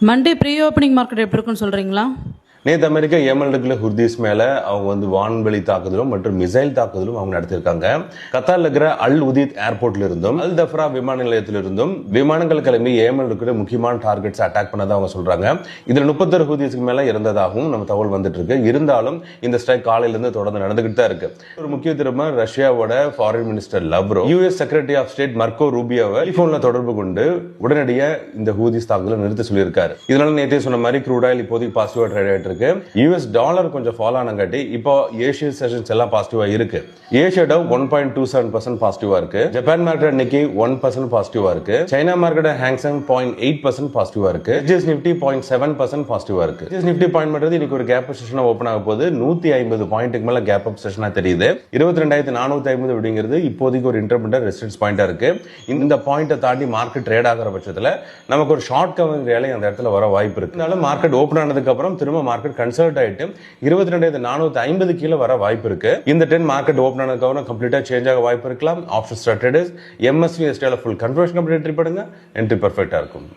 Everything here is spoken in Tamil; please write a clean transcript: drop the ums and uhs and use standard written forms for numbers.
மண்டே ப்ரீ ஓப்பனிங் மார்க்கெட் எப்படி இருக்குன்னு சொல்கிறீங்களா? நேற்று அமெரிக்கா ஏமன் இருக்கிற ஹுர்தீஸ் மேலே அவங்க வான்வெளி தாக்குதலும் மற்றும் மிசைல் தாக்குதலும் அவங்க நடத்தியிருக்காங்க. கத்தாரில் இருக்கிற அல் உதீத் ஏர்போர்ட்ல இருந்தும் அல் தஃப்ரா விமான நிலையத்திலிருந்தும் விமானங்கள் கிளம்பி ஏமன் இருக்கிற முக்கியமான டார்கெட்ஸ் அட்டாக் பண்ணதாக அவங்க சொல்றாங்க. இதில் 31 ஹுர்தீஸ்க்கு மேலே இறந்ததாகவும் நம்ம தகவல் வந்துட்டு இருக்கு. இருந்தாலும் இந்த ஸ்ட்ரைக் காலையிலிருந்து தொடர்ந்து நடந்துகிட்டு தான் இருக்கு. ஒரு முக்கிய திரும்ப ரஷ்யாவோட foreign minister Lavrov US Secretary of State Marco ரூபியோவை டெலிஃபோன்ல தொடர்பு கொண்டு உடனடியாக இந்த ஹூதிஸ் தாக்குதலை நிறுத்த சொல்லியிருக்காரு. இதனால நேற்றே சொன்ன மாதிரி க்ரூட் ஆயில் இப்போதைக்கு பாசிட்டிவா ட்ரேட் ஆயிட்டு இருக்கு. யூஎஸ் டாலர் கொஞ்சம் ஃபால் ஆனங்காட்டி இப்போ ஏஷியன் செஷன்ஸ் எல்லாம் பாசிட்டிவா இருக்கு. ஏஷியா டவ் 1.27% பாசிட்டிவா இருக்கு. ஜப்பான் மார்க்கெட் இன்னைக்கு 1% பாசிட்டிவா இருக்கு. சைனா மார்க்கெட் ஹாங்செங் 0.8% பாசிட்டிவா இருக்கு. ஜிஎஸ் நிஃப்டி 0.7% பாசிட்டிவா இருக்கு. ஜிஎஸ் நிஃப்டி பாயிண்ட் பண்றது இன்னைக்கு ஒரு கேப் செஷனா ஓபன் ஆக போகுது. 150 பாயிண்ட்டுக்கு மேல கேப் அப் செஷனா தெரியுது. 22,450 அப்படிங்கிறது இப்போதைக்கு ஒரு இன்டர்மிட்டன்ட் ரெசிஸ்டன்ஸ் பாயிண்டா இருக்கு. இந்த பாயிண்ட்டை தாண்டி மார்க்கெட் ட்ரேட் ஆகிற பட்சத்தில் நமக்கு ஒரு ஷார்ட் கவரிங் ரேலி அந்த இடத்துல வர வாய்ப்பு இருக்கு. அதனால மார்க்கெட் ஓபன் ஆனதுக்கு அப்புறம் திரும்ப மார்க்கெட் கன்சல்ட் ஆயிட்டு 22,450 கீழே வர வாய்ப்பு இருக்கு. இந்த 10 மார்க்கெட் ஓபன் ஆனதுக்கு அப்புறம் கம்ப்ளீட்டா சேஞ்ச் ஆக வாய்ப்பு இருக்கலாம். Option traders MSV STL full conversion complete பண்ணுங்க. என்ட்ரி பர்ஃபெக்ட்டா இருக்கும்.